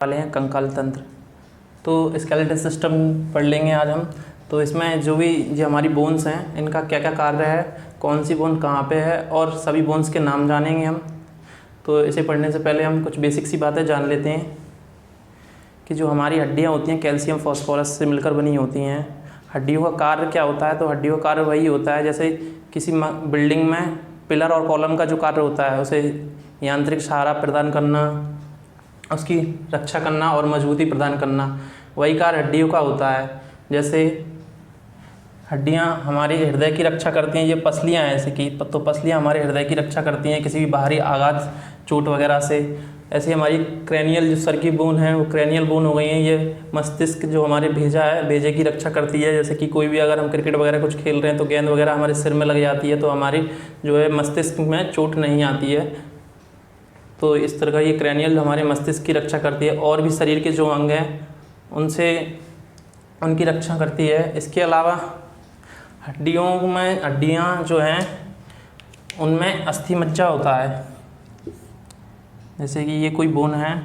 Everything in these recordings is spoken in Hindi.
वाले हैं कंकाल तंत्र। तो स्केलेटल सिस्टम पढ़ लेंगे आज हम। तो इसमें जो हमारी बोन्स हैं इनका क्या क्या कार्य है, कौन सी बोन कहाँ पे है और सभी बोन्स के नाम जानेंगे हम। तो इसे पढ़ने से पहले हम कुछ बेसिक सी बातें जान लेते हैं कि जो हमारी हड्डियाँ होती हैं कैल्शियम फॉस्फोरस से मिलकर बनी होती हैं। हड्डियों का कार्य क्या होता है, तो हड्डियों का कार्य वही होता है जैसे किसी बिल्डिंग में पिलर और कॉलम का जो कार्य होता है उसे यांत्रिक सहारा प्रदान करना, उसकी रक्षा करना और मजबूती प्रदान करना, वही कार्य हड्डियों का होता है। जैसे हड्डियां हमारे हृदय की रक्षा करती हैं, ये पसलियां हैं ऐसे की, तो पसलियां हमारे हृदय की रक्षा करती हैं किसी भी बाहरी आघात चोट वगैरह से। ऐसे हमारी क्रैनियल जो सर की बोन है वो क्रैनियल बोन हो गई है। ये मस्तिष्क जो हमारे भेजा है, भेजे की रक्षा करती है। जैसे कि कोई भी अगर हम क्रिकेट वगैरह कुछ खेल रहे हैं तो गेंद वगैरह हमारे सिर में लग जाती है तो हमारी जो है मस्तिष्क में चोट नहीं आती है। तो इस तरह का ये क्रैनियल हमारे मस्तिष्क की रक्षा करती है और भी शरीर के जो अंग हैं उनसे उनकी रक्षा करती है। इसके अलावा हड्डियाँ जो हैं उनमें अस्थि मज्जा होता है। जैसे कि ये कोई बोन है,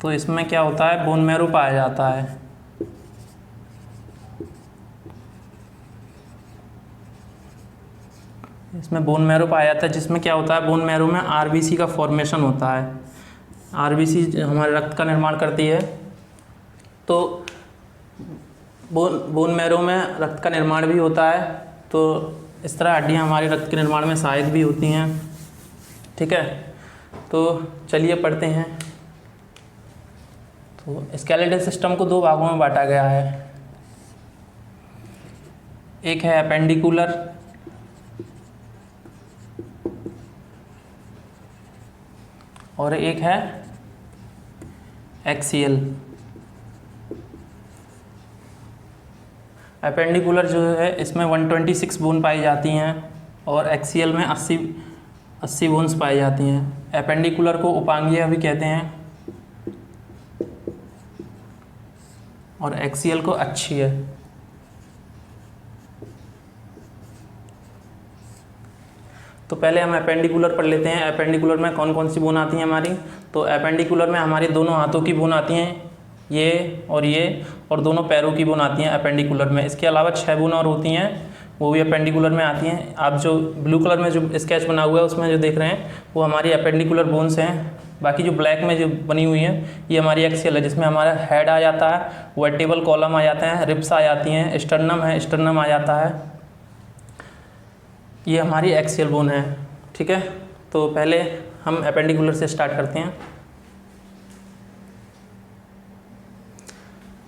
तो इसमें क्या होता है, बोन मैरो पाया जाता है। इसमें बोन मैरो पाया जाता है जिसमें क्या होता है, बोन मैरो में आरबीसी का फॉर्मेशन होता है। आरबीसी हमारे रक्त का निर्माण करती है। तो बोन मैरो में रक्त का निर्माण भी होता है। तो इस तरह हड्डियाँ हमारे रक्त के निर्माण में सहायक भी होती हैं। ठीक है, तो चलिए पढ़ते हैं। तो स्केलेटल सिस्टम को दो भागों में बांटा गया है। एक है अपेंडिकुलर और एक है एक्सियल। अपेंडिकुलर जो है इसमें 126 बोन पाई जाती हैं और एक्सियल में 80 बोन्स पाई जाती हैं। अपेंडिकुलर को उपांगीय भी कहते हैं और एक्सियल को अक्षीय। तो पहले हम अपेंडिकुलर पढ़ लेते हैं। अपेंडिकुलर में कौन कौन सी बोन आती हैं हमारी। तो अपेंडिकुलर में हमारे दोनों हाथों की बोन आती हैं, ये और दोनों पैरों की बोन आती हैं अपेंडिकुलर में। इसके अलावा 6 बोन और होती हैं, वो भी अपेंडिकुलर में आती हैं। आप जो ब्लू कलर में जो स्केच बना हुआ है उसमें जो देख रहे हैं वो हमारी अपेंडिकुलर बोन्स हैं। बाकी जो ब्लैक में जो बनी हुई है ये हमारी एक्सियल है, जिसमें हमारा हेड आ जाता है, वर्टेबल कॉलम आ जाते हैं, रिब्स आ जाती हैं, स्टर्नम है, स्टर्नम आ जाता है। ये हमारी एक्सियल बोन है। ठीक है, तो पहले हम अपेंडिकुलर से स्टार्ट करते हैं।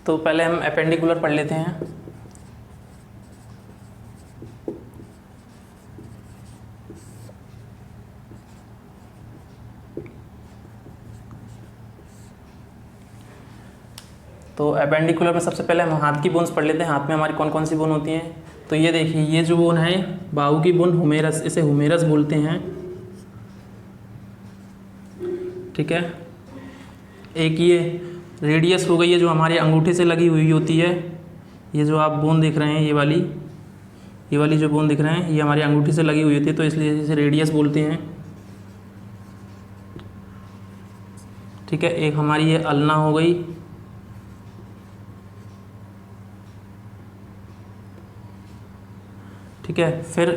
तो पहले हम अपेंडिकुलर पढ़ लेते हैं। तो अपेंडिकुलर में सबसे पहले हम हाथ की बोन्स पढ़ लेते हैं। हाथ में हमारी कौन कौन सी बोन होती हैं। तो ये देखिए, ये जो बोन है बाहू की बोन, हुमेरस, इसे हुमेरस बोलते हैं। ठीक है, एक ये रेडियस हो गई है जो हमारे अंगूठे से लगी हुई होती है। ये जो आप बोन देख रहे हैं, ये वाली जो बोन दिख रहे हैं ये हमारी अंगूठे से लगी हुई होती है, तो इसलिए इसे रेडियस बोलते हैं। ठीक है, एक हमारी ये अल्ना हो गई। ठीक है, फिर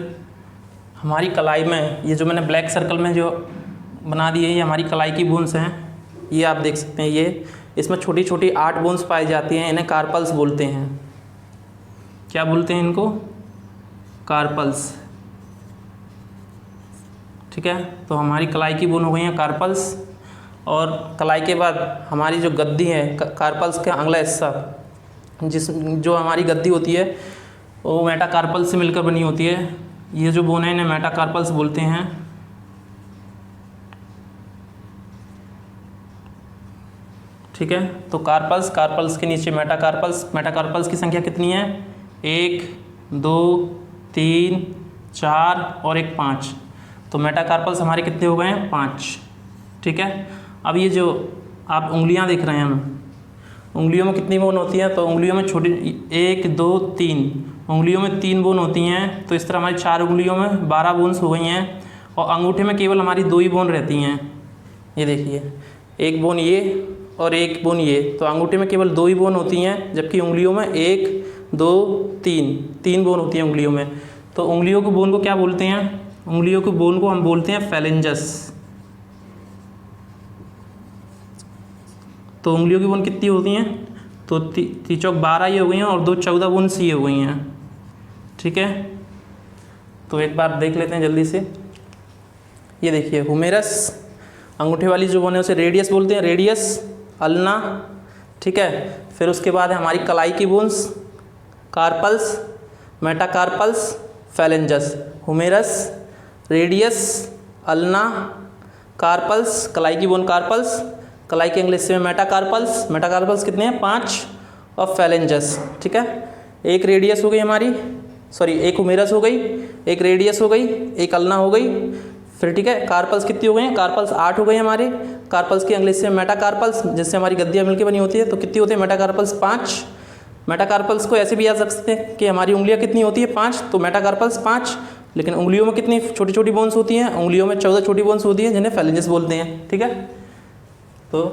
हमारी कलाई में ये जो मैंने ब्लैक सर्कल में जो बना दी है ये हमारी कलाई की बोन्स हैं। ये आप देख सकते हैं, ये इसमें छोटी छोटी 8 बोन्स पाई जाती हैं। इन्हें कार्पल्स बोलते हैं। क्या बोलते हैं इनको? कार्पल्स। ठीक है, तो हमारी कलाई की बोन हो गई हैं कार्पल्स। और कलाई के बाद हमारी जो गद्दी है, कार्पल्स का अगला हिस्सा जो हमारी गद्दी होती है वो मेटाकार्पल्स से मिलकर बनी होती है। ये जो बोन है इन्हें मेटाकार्पल्स बोलते हैं। ठीक है, तो कार्पल्स के नीचे मेटाकार्पल्स की संख्या कितनी है? 1 2 3 4 और एक 5। तो मेटाकार्पल्स हमारे कितने हो गए हैं? 5। ठीक है, अब ये जो आप उंगलियां देख रहे हैं उंगलियों में कितनी बोन होती हैं? तो उंगलियों में छोटी 1 2 3 उंगलियों में 3 बोन होती हैं। तो इस तरह हमारी 4 उंगलियों में 12 बोन्स हो गई हैं और अंगूठे में केवल हमारी 2 ही बोन रहती हैं। ये देखिए, एक बोन ये और एक बोन ये, तो अंगूठे में केवल 2 ही बोन होती हैं, जबकि उंगलियों में 1 2 3 बोन होती हैं उंगलियों में। तो उंगलियों की बोन को क्या बोलते हैं? उंगलियों की बोन को हम बोलते हैं फैलेंजस। तो उंगलियों की बोन कितनी होती हैं? तो 3 चौक 12 ये हो गई हैं और 2 14 बोन सी हो गई हैं। ठीक है, तो एक बार देख लेते हैं जल्दी से। ये देखिए, हुमेरस अंगूठे वाली जो बोन है उसे रेडियस बोलते हैं, रेडियस, अल्ना। ठीक है, फिर उसके बाद है हमारी कलाई की bones, carpals, metacarpals, phalanges. Humerus, radius, ulna, carpals, कलाई की बोन कार्पल्स, कलाई के इंग्लिश में मेटाकार्पल्स, मेटाकार्पल्स कितने हैं? 5, और फैलेंजस। ठीक है, एक रेडियस हो गई हमारी, सॉरी एक हुमेरस हो गई, एक रेडियस हो गई, एक अल्ना हो गई। फिर ठीक है, कार्पल्स कितनी हो गई हैं? कार्पल्स 8 हो गए हमारे। कार्पल्स की इंग्लिश में मेटाकार्पल्स, जिससे हमारी गद्दियाँ मिलकर बनी होती है, तो कितनी होती है? मेटाकार्पल्स 5। मेटाकार्पल्स को ऐसे भी याद रख सकते हैं कि हमारी उंगलियां कितनी होती है? 5, तो मेटाकार्पल्स 5। लेकिन उंगलियों में कितनी छोटी छोटी बोन्स होती हैं? उंगलियों में 14 छोटी बोन्स होती हैं, जिन्हें फैलेंजस बोलते हैं। ठीक है, तो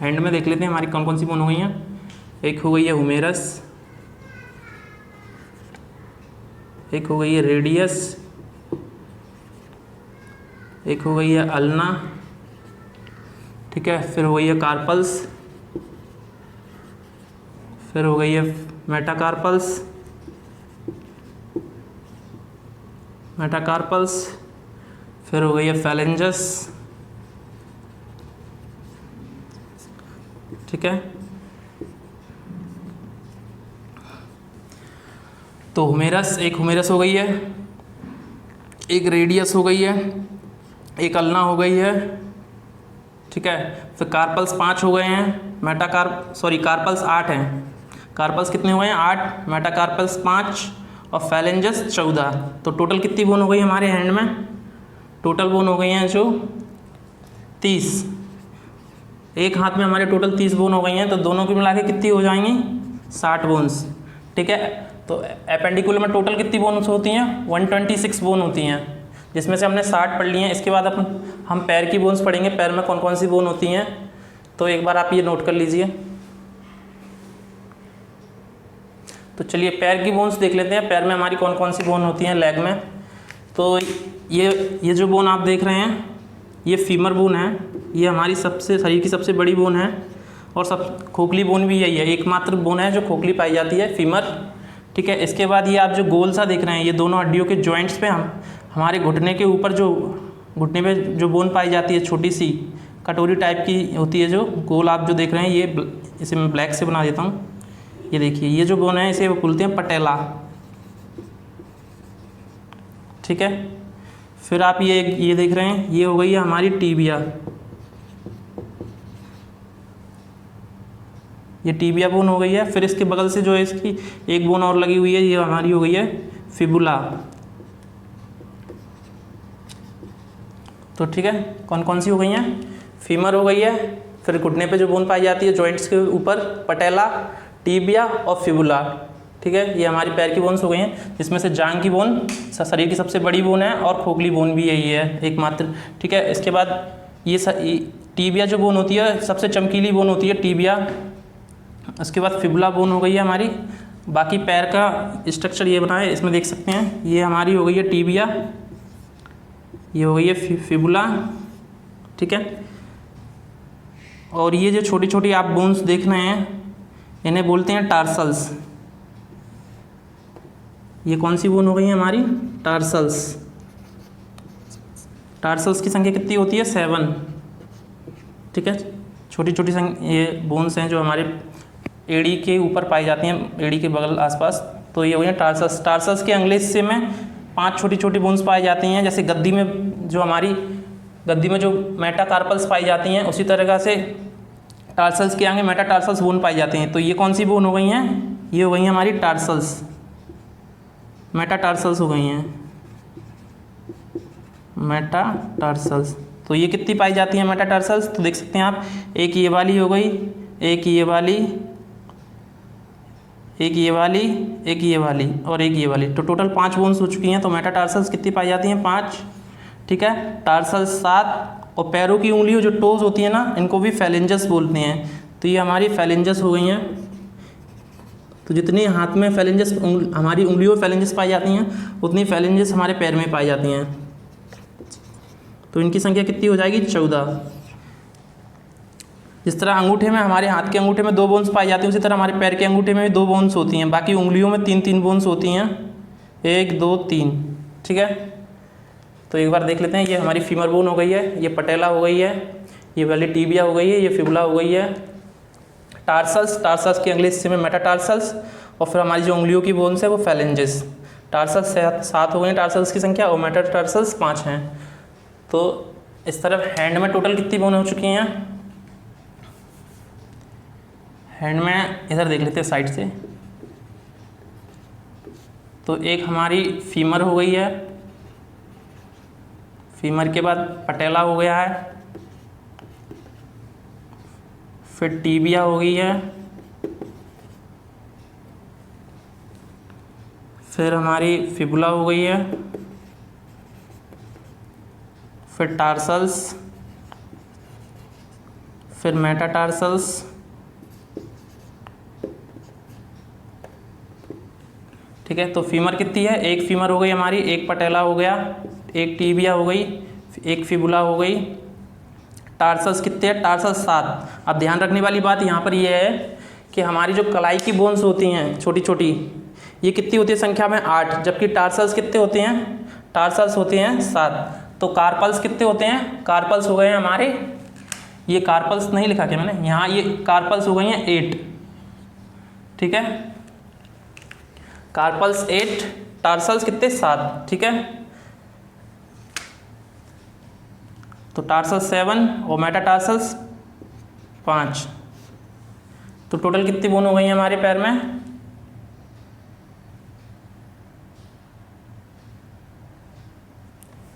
हैंड में देख लेते हैं हमारी कौन कौन सी बोन हो गई हैं। एक हो गई है हुमेरस, एक हो गई है रेडियस, एक हो गई है अल्ना। ठीक है, फिर हो गई है कार्पल्स, फिर हो गई है मेटाकार्पल्स, मेटाकार्पल्स, फिर हो गई है फैलेंजस। ठीक है, तो हुमेरस, एक हुमेरस हो गई है, एक रेडियस हो गई है, एक अल्ना हो गई है। ठीक है, फिर कार्पल्स 5 हो गए हैं, कार्पल्स 8 हैं। कार्पल्स कितने हुए हैं? 8, मेटाकार्पल्स 5 और फैलेंजस 14। तो टोटल कितनी बोन हो गई हमारे हैंड में? टोटल बोन हो गई हैं जो 30। एक हाथ में हमारे टोटल 30 बोन हो गई हैं, तो दोनों की मिला के कितनी हो जाएंगी? 60 बोन्स। ठीक है, तो एपेंडिकुलर में टोटल कितनी बोन्स होती हैं? 126 बोन होती हैं, जिसमें से हमने 60 पढ़ ली हैं। इसके बाद हम पैर की बोन्स पढ़ेंगे, पैर में कौन कौन सी बोन होती हैं। तो एक बार आप ये नोट कर लीजिए। तो चलिए पैर की बोन्स देख लेते हैं, पैर में हमारी कौन कौन सी बोन होती हैं लेग में। तो ये जो बोन आप देख रहे हैं, ये फीमर बोन है। ये हमारी शरीर की सबसे बड़ी बोन है और खोखली बोन भी यही है, एकमात्र बोन है जो खोखली पाई जाती है, फीमर। ठीक है, इसके बाद ये आप जो गोल सा देख रहे हैं, ये दोनों हड्डियों के जॉइंट्स पे हमारे घुटने के ऊपर घुटने पे जो बोन पाई जाती है, छोटी सी कटोरी टाइप की होती है, जो गोल आप जो देख रहे हैं, ये इसे मैं ब्लैक से बना देता हूँ। ये देखिए, ये जो बोन है इसे वो बोलते हैं पटेला। ठीक है, फिर आप ये देख रहे हैं, ये हो गई है हमारी टीबिया। ये टीबिया बोन हो गई है। फिर इसके बगल से जो है इसकी एक बोन और लगी हुई है, ये हमारी हो गई है फिबुला। तो ठीक है, कौन कौन सी हो गई हैं? फीमर हो गई है, फिर घुटने पे जो बोन पाई जाती है जॉइंट्स के ऊपर, पटेला, टीबिया और फिबुला। ठीक है, ये हमारी पैर की बोन्स हो गई हैं, जिसमें से जांग की बोन शरीर की सबसे बड़ी बोन है और खोखली बोन भी यही है, एकमात्र। ठीक है, इसके बाद ये टीबिया जो बोन होती है सबसे चमकीली बोन होती है टीबिया। उसके बाद फिबुला बोन हो गई है हमारी। बाकी पैर का स्ट्रक्चर ये बना है, इसमें देख सकते हैं, ये हमारी हो गई है टीबिया, ये हो गई है फिबुला। ठीक है, और ये जो छोटी छोटी आप बोन्स देख रहे हैं, इन्हें बोलते हैं टार्सल्स। ये कौन सी बोन हो गई है हमारी? टार्सल्स। टार्सल्स की संख्या कितनी होती है? 7। ठीक है, छोटी छोटी ये बोन्स हैं जो हमारे एड़ी के ऊपर पाई जाती हैं, एड़ी के बगल आसपास। तो ये हो गई टार्सल्स। टार्सल्स के इंग्लिश से में 5 छोटी छोटी बोन्स पाई जाती हैं, जैसे गद्दी में जो मेटाकार्पल्स पाई जाती हैं, उसी तरह से टार्सल्स के आगे मेटाटार्सल्स बोन पाई जाती हैं। तो ये कौन सी बोन हो गई हैं? ये हो गई हैं हमारी टार्सल्स, मेटाटार्सल्स हो गई हैं, मेटाटार्सल्स। तो ये कितनी पाई जाती है मेटाटार्सल्स? तो देख सकते हैं आप, एक ये वाली हो गई, एक ये वाली, एक ये वाली, एक ये वाली और एक ये वाली। तो टोटल 5 बोन्स हो चुकी हैं। तो मेटाटार्सल्स कितनी पाई जाती हैं? 5। ठीक है, टार्सल्स 7। और पैरों की उंगलियों जो टोज होती है ना, इनको भी फैलेंजस बोलते हैं। तो ये हमारी फैलेंजस हो गई हैं। तो जितनी हाथ में फैलेंजस, हमारी उंगलियों में फैलेंजस पाई जाती हैं, उतनी फैलेंजस हमारे पैर में पाई जाती हैं। तो इनकी संख्या कितनी हो जाएगी? 14। जिस तरह अंगूठे में, हमारे हाथ के अंगूठे में 2 बोन्स पाई जाती हैं, उसी तरह हमारे पैर के अंगूठे में भी 2 बोन्स होती हैं। बाकी उंगलियों में 3-3 बोन्स होती हैं, 1 2 3। ठीक है, तो एक बार देख लेते हैं। ये हमारी फीमर बोन हो गई है, ये पटेला हो गई है, ये वाली टीबिया हो गई है, ये फिबुला हो गई है। टार्सल्स के अगले हिस्से में मेटाटार्सल्स, और फिर हमारी जो उंगलियों की बोन्स है वो फैलेंजेस। टार्सल्स 7 हो गए टार्सल्स की संख्या, और मेटाटार्सल्स 5 हैं। तो इस तरफ हैंड में टोटल कितनी बोन हो चुकी हैं? हैंड में इधर देख लेते हैं साइड से। तो एक हमारी फीमर हो गई है, फीमर के बाद पटेला हो गया है, फिर टीबिया हो गई है, फिर हमारी फिबुला हो गई है, फिर टार्सल्स, फिर मेटाटार्सल्स, ठीक है। तो फीमर कितनी है? एक फीमर हो गई हमारी, एक पटेला हो गया, एक टीबिया हो गई, एक फिबुला हो गई। टार्सल्स कितने हैं? टार्सल्स 7। अब ध्यान रखने वाली बात यहाँ पर यह है कि हमारी जो कलाई की बोन्स होती हैं छोटी छोटी, ये कितनी होती है संख्या में? 8। जबकि टार्सल्स कितने होते हैं? टार्सल्स होते हैं 7। तो कार्पल्स कितने होते हैं? कार्पल्स हो गए हैं हमारे, ये कार्पल्स नहीं लिखा क्या मैंने यहाँ, ये कार्पल्स हो गई हैं 8। ठीक है, कार्पल्स 8, टार्सल्स कितने? 7। ठीक है, तो टार्सल्स 7 और मेटाटार्सल्स 5। तो टोटल कितनी बोन हो गई हैं हमारे पैर में?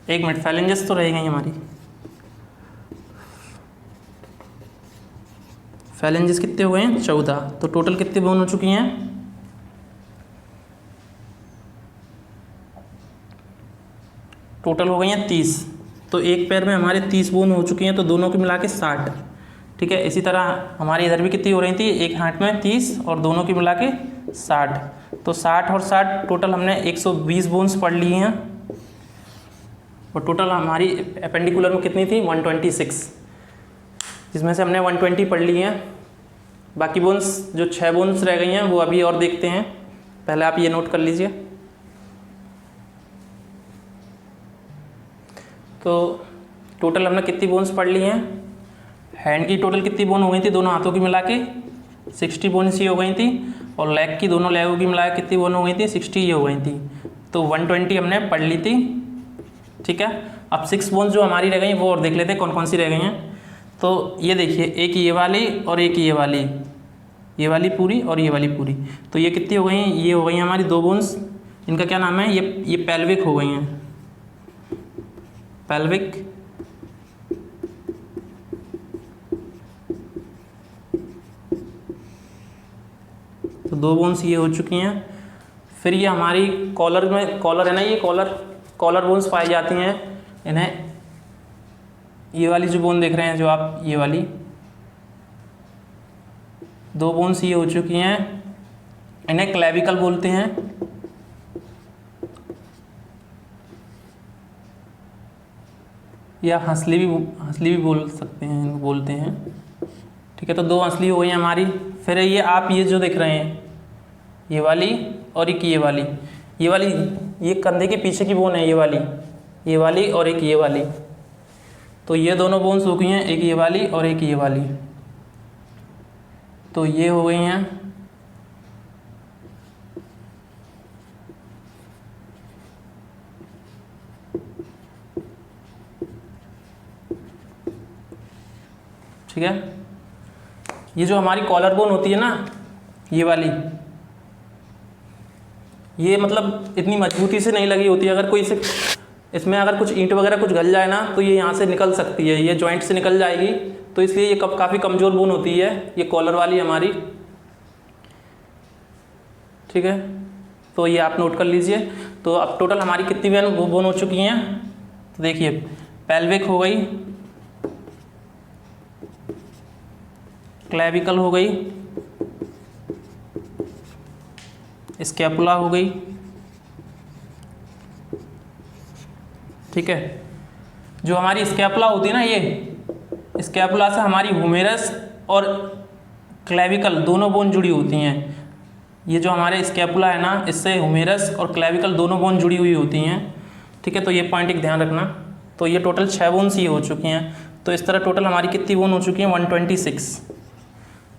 एक मिनट, फैलेंजेस तो रह गई हमारी। फैलेंजेस कितने हुए हैं? 14। तो टोटल कितनी बोन हो चुकी हैं? टोटल हो गई हैं 30। तो एक पैर में हमारे 30 बोन हो चुकी हैं, तो दोनों की मिला के 60। ठीक है, इसी तरह हमारी इधर भी कितनी हो रही थी? एक हाथ में 30 और दोनों की मिला के 60। तो 60 और 60 टोटल हमने 120 बोन्स पढ़ ली हैं। और टोटल हमारी एपेंडिकुलर में कितनी थी? 126, जिसमें से हमने 120 पढ़ ली हैं। बाकी बोन्स जो 6 बोन्स रह गई हैं वो अभी और देखते हैं। पहले आप ये नोट कर लीजिए। तो टोटल हमने कितनी बोन्स पढ़ ली हैं? हैंड की टोटल कितनी बोन हो गई थी दोनों हाथों की मिला के? 60 बोन्स ही हो गई थी। और लेग की, दोनों लेगों की मिला के कितनी बोन हो गई थी? 60 ही हो गई थी। तो 120 हमने पढ़ ली थी। ठीक है, अब 6 बोन्स जो हमारी रह गई वो और देख लेते हैं कौन कौन सी रह गई हैं। तो ये देखिए, एक ये वाली और एक ये वाली पूरी और ये वाली पूरी। तो ये कितनी हो गई हैं? ये हो गई हैं हमारी 2 बोन्स। इनका क्या नाम है? ये पेल्विक हो गई हैं, पेल्विक। तो 2 बोन्स ये हो चुकी हैं। फिर ये हमारी कॉलर में, कॉलर है ना, ये कॉलर बोन्स पाई जाती हैं। इन्हें, ये वाली जो बोन देख रहे हैं जो आप, ये वाली 2 बोन्स ये हो चुकी हैं। इन्हें क्लेविकल बोलते हैं। या हंसली भी बोल सकते हैं, बोलते हैं। ठीक है, तो 2 हंसली हो गई हैं हमारी। फिर ये जो देख रहे हैं, ये वाली और एक ये वाली, ये कंधे के पीछे की बोन है, ये वाली और एक ये वाली। तो ये दोनों बोन्स हो गई हैं, एक ये वाली और एक ये वाली। तो ये हो गई हैं। ठीक है, ये जो हमारी कॉलर बोन होती है ना, ये वाली, ये मतलब इतनी मजबूती से नहीं लगी होती। अगर कोई इसे इसमें अगर कुछ ईंट वगैरह कुछ गल जाए ना तो ये यहाँ से निकल सकती है, ये जॉइंट से निकल जाएगी, तो इसलिए ये काफ़ी कमज़ोर बोन होती है, ये कॉलर वाली हमारी। ठीक है, तो ये आप नोट कर लीजिए। तो अब टोटल हमारी कितनी बोन हो चुकी हैं, तो देखिए पेल्विक हो गई, क्लेविकल हो गई, स्कैपुला हो गई। ठीक है, जो हमारी स्कैपुला होती है ना, ये स्कैपुला से हमारी हुमेरस और क्लेविकल दोनों बोन जुड़ी होती हैं। ये जो हमारे स्कैपुला है ना, इससे हुमेरस और क्लेविकल दोनों बोन जुड़ी हुई होती हैं। ठीक है, तो ये पॉइंट एक ध्यान रखना। तो ये टोटल 6 बोन्स ही हो चुकी हैं। तो इस तरह टोटल हमारी कितनी बोन हो चुकी हैं, 126।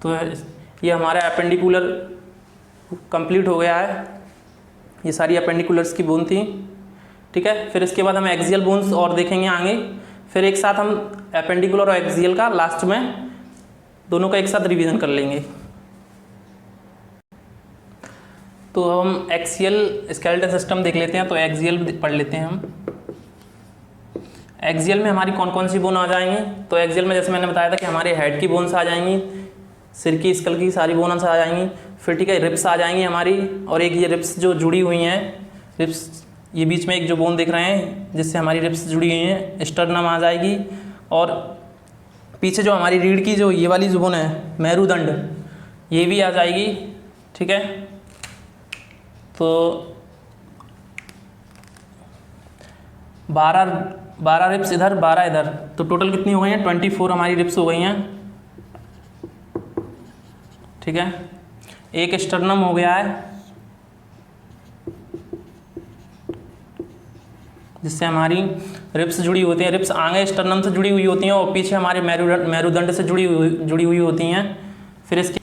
तो ये हमारा अपेंडिकुलर कंप्लीट हो गया है, ये सारी अपेंडिकुलर्स की बोन थी। ठीक है, फिर इसके बाद हम एक्सियल बोन्स और देखेंगे आगे, फिर एक साथ हम अपेंडिकुलर और एक्सियल का लास्ट में दोनों का एक साथ रिवीजन कर लेंगे। तो हम एक्सियल स्केलेटल सिस्टम देख लेते हैं। तो एक्सियल पढ़ लेते हैं हम। एक्सियल में हमारी कौन कौन सी बोन आ जाएंगी, तो एक्सियल में जैसे मैंने बताया था कि हमारे हेड की बोन्स आ जाएंगी, सिर की स्कल की सारी बोन्स आ जाएंगी, फिर ठीक है रिप्स आ जाएंगी हमारी, और एक ये रिप्स जो जुड़ी हुई हैं, रिप्स ये बीच में एक जो बोन दिख रहे हैं जिससे हमारी रिप्स जुड़ी हुई हैं, स्टर्नम आ जाएगी, और पीछे जो हमारी रीढ़ की जो ये वाली जो बोन है मेरुदंड, ये भी आ जाएगी। ठीक है, तो 12 रिप्स इधर, 12 इधर, तो टोटल कितनी हो गई हैं, 24 हमारी रिप्स हो गई हैं। ठीक है, एक स्टर्नम हो गया है जिससे हमारी रिप्स जुड़ी होती हैं, रिप्स आगे स्टर्नम से जुड़ी हुई होती हैं और पीछे हमारे मेरुदंड से जुड़ी हुई होती हैं। फिर इसके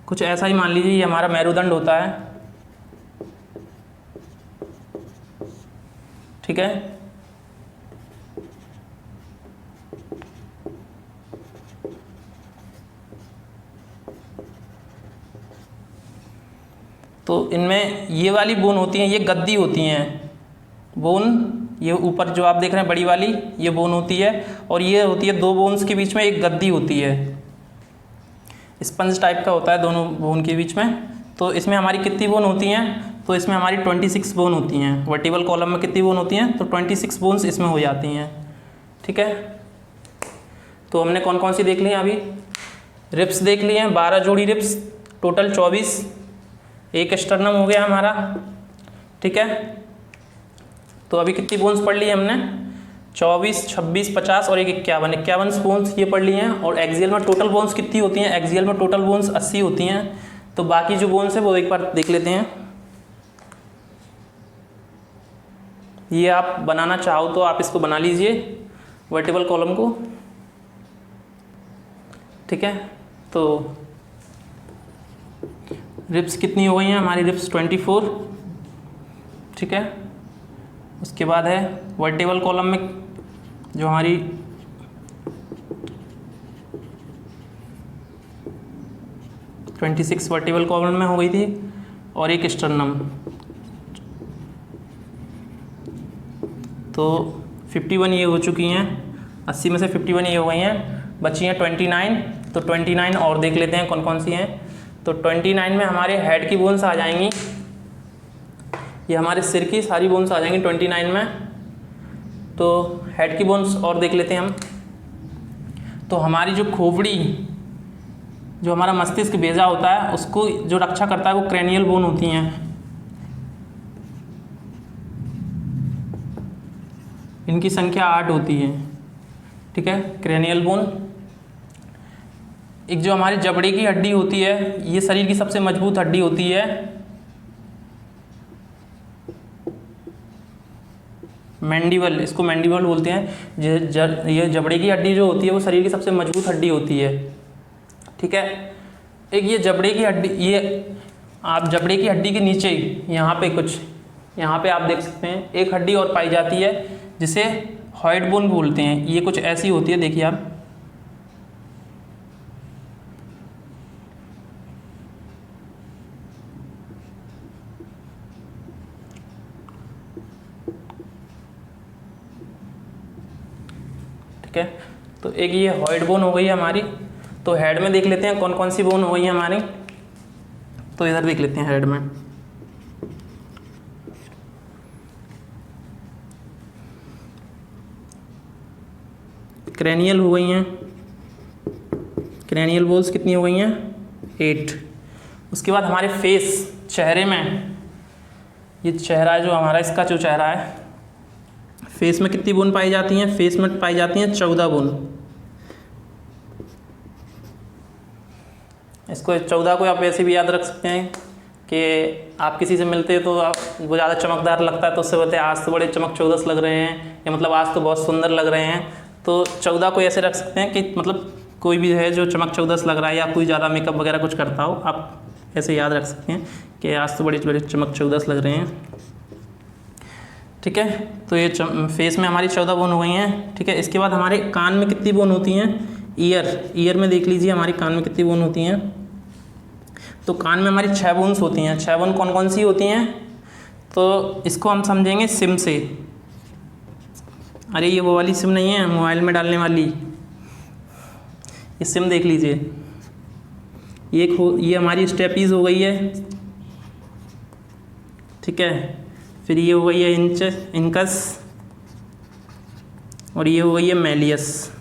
कुछ ऐसा ही मान लीजिए ये हमारा मेरुदंड होता है। ठीक है, तो इनमें ये वाली बोन होती हैं, ये गद्दी होती हैं बोन, ये ऊपर जो आप देख रहे हैं बड़ी वाली ये बोन होती है, और ये होती है 2 बोन्स के बीच में एक गद्दी होती है, स्पंज टाइप का होता है दोनों बोन के बीच में। तो इसमें हमारी कितनी बोन होती हैं, तो इसमें हमारी 26 बोन होती हैं। वर्टिकल कॉलम में कितनी बोन होती हैं, तो 26 बोन्स इसमें हो जाती हैं। ठीक है, तो हमने कौन कौन सी देख ली हैं अभी, रिप्स देख लिए हैं, 12 जोड़ी रिप्स, टोटल 24, एक स्टर्नम हो गया हमारा। ठीक है, तो अभी कितनी बोन्स पढ़ ली हमने, 24, 26, 50 और एक 51 बोन्स ये पढ़ ली हैं। और एक्सियल में टोटल बोन्स कितनी होती हैं, एक्सियल में टोटल बोन्स 80 होती हैं। तो बाकी जो बोन्स है वो एक बार देख लेते हैं। ये आप बनाना चाहो तो आप इसको बना लीजिए वर्टिकल कॉलम को। ठीक है, तो रिप्स कितनी हो गई हैं हमारी, रिप्स 24। ठीक है, उसके बाद है वर्टिकल कॉलम में जो हमारी ट्वेंटी 26 वर्टिकल कॉलम में हो गई थी, और एक स्टर्नम, तो 51 ये हो चुकी हैं, 80 में से 51 ये हो गई हैं, बची हैं 29। तो 29 और देख लेते हैं कौन कौन सी हैं। तो 29 में हमारे हेड की बोन्स आ जाएंगी, ये हमारे सिर की सारी बोन्स आ जाएंगी 29 में। तो हेड की बोन्स और देख लेते हैं हम। तो हमारी जो खोपड़ी, जो हमारा मस्तिष्क बेजा होता है, उसको जो रक्षा करता है वो क्रेनियल बोन होती हैं। इनकी संख्या 8 होती है। ठीक है, क्रेनियल बोन। एक जो हमारी जबड़े की हड्डी होती है, ये शरीर की सबसे मजबूत हड्डी होती है, मैंडिबल, इसको मैंडिबल बोलते हैं। ये जबड़े की हड्डी जो होती है वो शरीर की सबसे मजबूत हड्डी होती है। ठीक है, एक ये जबड़े की हड्डी, ये आप जबड़े की हड्डी के नीचे यहाँ पे कुछ, यहाँ पे आप देख सकते हैं एक हड्डी और पाई जाती है जिसे हॉइड बोन बोलते हैं। ये कुछ ऐसी होती है, देखिए आप, ठीक है। तो एक ये हॉइड बोन हो गई हमारी। तो हेड में देख लेते हैं कौन कौन सी बोन हो गई है हमारी। तो इधर देख लेते हैं हेड में। क्रैनियल हो गई हैं, क्रैनियल बोन्स कितनी हो गई हैं 8। उसके बाद हमारे फेस, चेहरे में, ये चेहरा है जो हमारा, इसका जो चेहरा है, फेस में कितनी बोन पाई जाती हैं? फेस में पाई जाती हैं 14 बोन। इसको 14 को आप वैसे भी याद रख सकते हैं कि आप किसी से मिलते हैं तो वो ज़्यादा चमकदार लगता है तो उससे बोलते हैं आज तो बड़े चमक चौदस लग रहे हैं, या मतलब आज तो बहुत सुंदर लग रहे हैं। तो 14 को ऐसे रख सकते हैं कि मतलब कोई भी है जो चमक चौदस लग रहा है या कोई ज़्यादा मेकअप वगैरह कुछ करता हो, आप ऐसे याद रख सकते हैं कि आज तो बड़े बड़े चमक चौदस लग रहे हैं। ठीक है, तो ये फेस में हमारी 14 बोन हो गई हैं। ठीक है, इसके बाद हमारे कान में कितनी बोन होती हैं? ईयर में देख लीजिए हमारी कान में कितनी बोन होती हैं। तो कान में हमारी 6 बोन्स होती हैं। 6 बोन कौन कौन सी होती हैं? तो इसको हम समझेंगे सिम से। अरे ये वो वाली सिम नहीं है मोबाइल में डालने वाली, ये सिम देख लीजिए। ये हमारी स्टेपीज हो गई है। ठीक है, फिर ये हो गई है इनकस, और ये हो गई है मेलियस।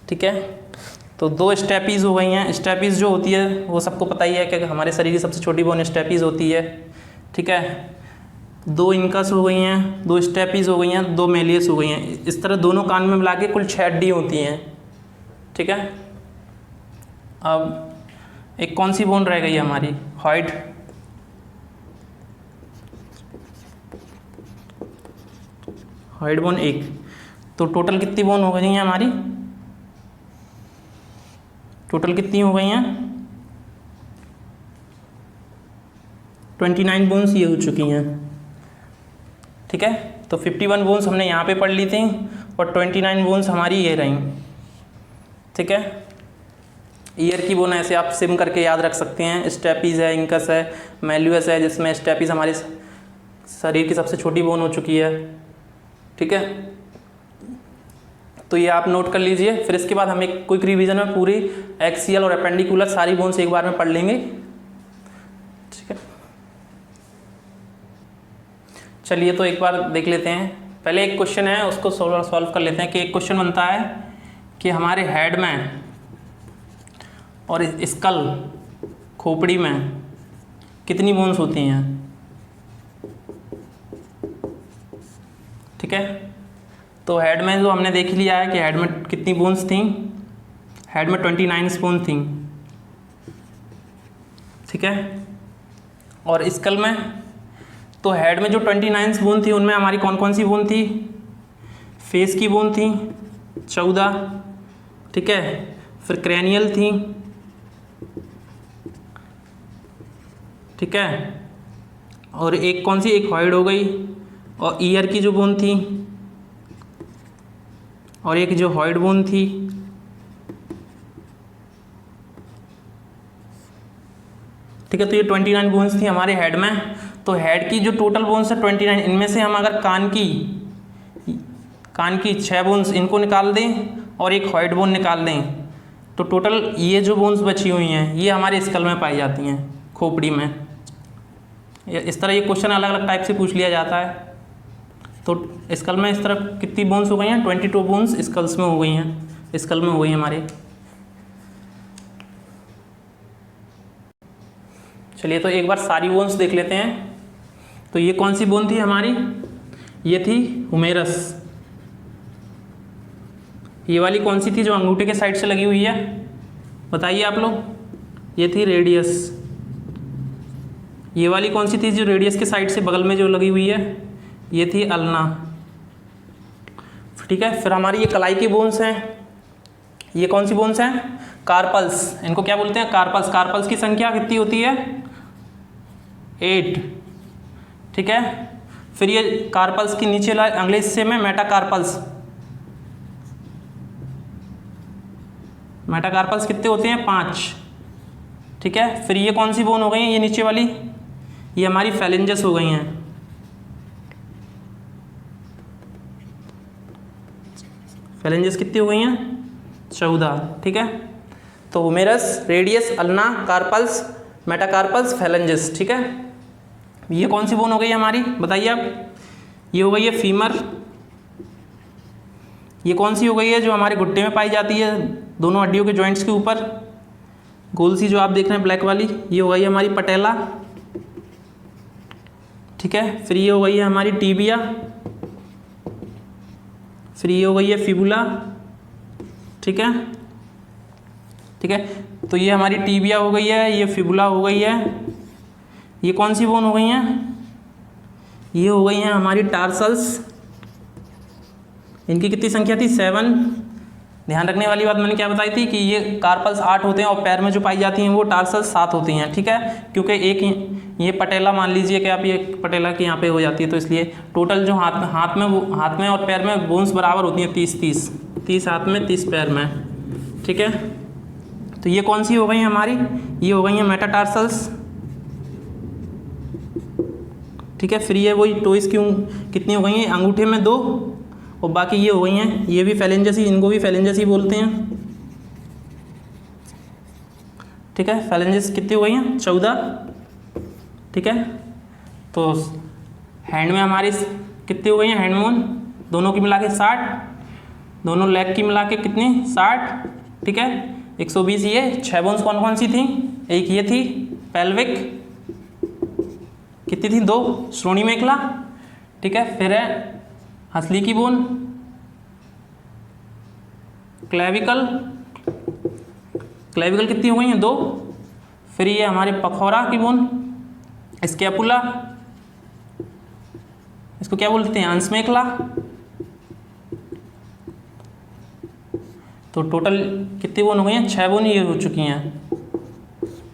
ठीक है, तो 2 स्टेपीज हो गई हैं। स्टेपीज जो होती है वो सबको पता ही है कि हमारे शरीर की सबसे छोटी बोन स्टेपीज होती है। ठीक है, 2 इनकस हो गई हैं, 2 स्टेपीज हो गई हैं, 2 मेलियस हो गई हैं। इस तरह दोनों कान में मिला के कुल 6 हड्डी होती हैं। ठीक है, अब एक कौन सी बोन रह गई है हमारी? हॉइड। हॉइड बोन 1। तो टोटल कितनी बोन हो गई हैं हमारी? टोटल कितनी हो गई हैं? 29 बोन्स ये हो चुकी हैं। ठीक है, तो 51 बोन्स हमने यहाँ पे पढ़ ली थी और 29 बोन्स हमारी ये रहीं। ठीक है, ईयर की बोन ऐसे आप सिम करके याद रख सकते हैं। स्टेपीज है, इंकस है, मेलियस है, जिसमें स्टेपीज हमारे शरीर की सबसे छोटी बोन हो चुकी है। ठीक है, तो ये आप नोट कर लीजिए। फिर इसके बाद हम एक क्विक रिवीजन में पूरी एक्सियल और अपेंडिकुलर सारी बोन्स एक बार में पढ़ लेंगे। ठीक है, चलिए तो एक बार देख लेते हैं। पहले एक क्वेश्चन है उसको सॉल्व कर लेते हैं। कि एक क्वेश्चन बनता है कि हमारे हेड में और स्कल, खोपड़ी में कितनी बोन्स होती हैं? ठीक है, तो हेड में जो हमने देख लिया है कि हेड में कितनी बोन्स थी? हेड में 29 बोन थी। ठीक है, और स्कल में, तो हेड में जो 29 बोन थी उनमें हमारी कौन कौन सी बोन थी? फेस की बोन थी 14। ठीक है, फिर क्रैनियल थी। ठीक है, और एक कौन सी? एक हॉइड हो गई, और ईयर की जो बोन थी, और एक जो हॉइड बोन थी। ठीक है, तो ये 29 बोन्स थी हमारे हेड में। तो हेड की जो टोटल बोन्स है 29, इनमें से हम अगर कान की 6 बोन्स इनको निकाल दें और एक हॉइड बोन निकाल दें, तो टोटल ये जो बोन्स बची हुई हैं ये हमारे स्कल में पाई जाती हैं, खोपड़ी में। इस तरह ये क्वेश्चन अलग अलग टाइप से पूछ लिया जाता है। तो स्कल में इस तरह कितनी बोन्स हो गई हैं? 22 बोन्स स्कल्स में हो गई हैं, स्कल में हो गई हैं हमारे। चलिए तो एक बार सारी बोन्स देख लेते हैं। तो ये कौन सी बोन थी हमारी? ये थी हुमेरस। ये वाली कौन सी थी जो अंगूठे के साइड से लगी हुई है? बताइए आप लोग। ये थी रेडियस। ये वाली कौन सी थी जो रेडियस के साइड से बगल में जो लगी हुई है? ये थी अल्ना। ठीक है, फिर हमारी ये कलाई की बोन्स हैं। ये कौन सी बोन्स हैं? कार्पल्स। इनको क्या बोलते हैं? कार्पल्स। कार्पल्स की संख्या कितनी होती है? 8। ठीक है, फिर ये कार्पल्स के नीचे अगले हिस्से में मेटाकार्पल्स। मेटाकार्पल्स कितने होते हैं? 5। ठीक है, फिर ये कौन सी बोन हो गई है? ये नीचे वाली, ये हमारी फेलेंजस हो गई हैं। फैलेंजेस कितनी हो गई हैं? 14, ठीक है। तो humerus, radius, ulna, carpals, metacarpals, phalanges, ठीक है। ये कौन सी बोन हो गई हमारी, बताइए आप? ये हो गई है फीमर। ये कौन सी हो गई है? जो हमारे घुट्टे में पाई जाती है, दोनों हड्डियों के जॉइंट्स के ऊपर, गोल सी जो आप देख रहे हैं ब्लैक वाली, ये हो गई है हमारी पटेला, ठीक है। फिर ये हो गई है हमारी टीबिया, फिर ये हो गई है फिबुला, ठीक है, ठीक है। तो ये हमारी टीबिया हो गई है, ये फिबुला हो गई है। ये कौन सी बोन हो गई हैं? ये हो गई हैं हमारी टार्सल्स। इनकी कितनी संख्या थी? 7। ध्यान रखने वाली बात मैंने क्या बताई थी कि ये कार्पल्स 8 होते हैं और पैर में जो पाई जाती हैं वो टार्सल्स 7 होती हैं, ठीक है। क्योंकि एक ये पटेला मान लीजिए कि आप ये पटेला की यहाँ पे हो जाती है, तो इसलिए टोटल जो हाथ में और पैर में बोन्स बराबर होती हैं, 30 हाथ में 30 पैर में, ठीक है। तो ये कौन सी हो गई हमारी? ये हो गई हैं मेटाटार्सल्स, ठीक है। फिर ये वही टोइस की कितनी हो गई हैं? अंगूठे में 2 और बाकी ये हो गई हैं, ये भी फैलेंजेस ही, इनको भी फैलेंजेस ही बोलते हैं, ठीक है। फैलेंजेस कितनी हो गई हैं? 14, ठीक है। तो हैंड में हमारी कितनी हो गई हैं? हैंड बोन दोनों की मिला के 60, दोनों लेग की मिला के कितनी? 60, ठीक है। 120। ये 6 बोन्स कौन कौन सी थी? एक ये थी पेल्विक, कितनी थी? 2, श्रोणी मेखला, ठीक है। फिर है हंसली की बोन, क्लेविकल कितनी हो गई हैं? 2। फिर ये हमारे पखौरा की बोन, स्कैपुला, इसको क्या बोलते हैं? अंश मेखला। तो टोटल कितनी बोन हो गई हैं? 6 बोन ये हो चुकी हैं,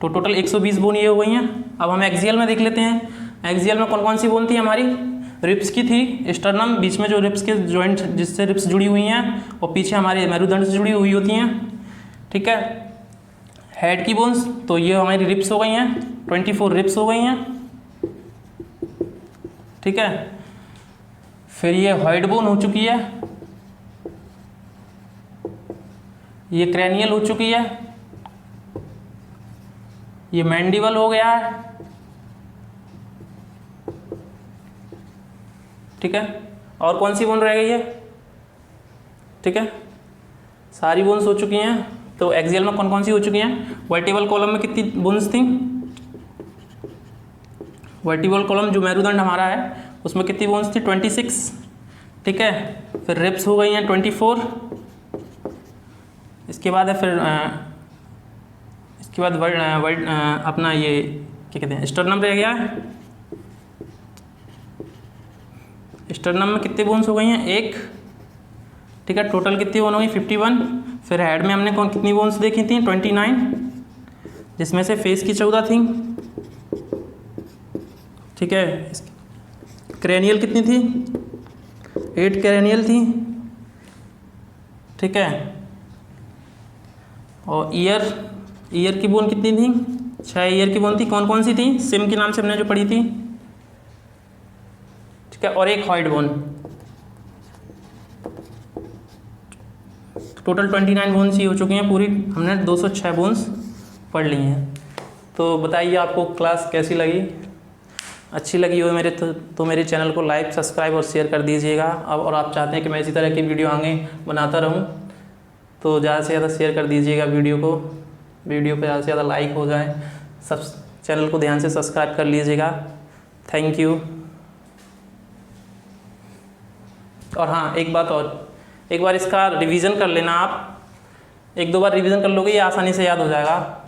तो टोटल 120 बोन ये हो गई हैं। अब हम एक्सियल में देख लेते हैं। एक्सियल में कौन कौन सी बोन थी हमारी? रिब्स की थी, स्टर्नम, बीच में जो रिब्स के जॉइंट जिससे रिब्स जुड़ी हुई हैं, और पीछे हमारे मेरुदंड से जुड़ी हुई होती हैं, ठीक है। हेड की बोन्स, तो ये हमारी रिब्स हो गई हैं, 24 रिब्स हो गई हैं, ठीक है। फिर ये हॉइड बोन हो चुकी है, ये क्रैनियल हो चुकी है, ये मैंडिबल हो गया है, ठीक है। और कौन सी बोन रह गई है? ठीक है, सारी बोन्स हो चुकी हैं। तो एक्सियल में कौन कौन सी हो चुकी हैं? वर्टिबल कॉलम में कितनी बोन्स थी? वर्टिबल कॉलम जो मेरुदंड हमारा है उसमें कितनी बोन्स थी? 26, ठीक है। फिर रिब्स हो गई हैं 24। इसके बाद है फिर इसके बाद अपना ये क्या कहते हैं, स्टर्नम रह गया है। स्टर्नम में कितनी बोन्स हो गई हैं? 1, ठीक है। टोटल कितनी बोन हो गई? 51। फिर हेड में हमने कितनी बोन्स देखी थी? 29, जिसमें से फेस की 14 थी, ठीक है। क्रेनियल कितनी थी? 8 क्रेनियल थी, ठीक है। और ईयर की बोन कितनी थी? 6 ईयर की बोन थी। कौन कौन सी थी? सिम के नाम से हमने जो पढ़ी थी, ठीक है। और एक हॉइड बोन। टोटल 29 बोन्स ही हो चुकी हैं पूरी, हमने 206 बोन्स पढ़ ली हैं। तो बताइए आपको क्लास कैसी लगी? अच्छी लगी हो मेरे तो मेरे चैनल को लाइक, सब्सक्राइब और शेयर कर दीजिएगा। अब और आप चाहते हैं कि मैं इसी तरह की वीडियो आगे बनाता रहूं तो ज़्यादा से ज़्यादा शेयर कर दीजिएगा वीडियो पे ज़्यादा से ज़्यादा लाइक हो जाए। सब चैनल को ध्यान से सब्सक्राइब कर लीजिएगा। Thank you. और हाँ, एक बात और, एक बार इसका रिवीजन कर लेना आप, 1-2 बार रिवीजन कर लोगे ये आसानी से याद हो जाएगा।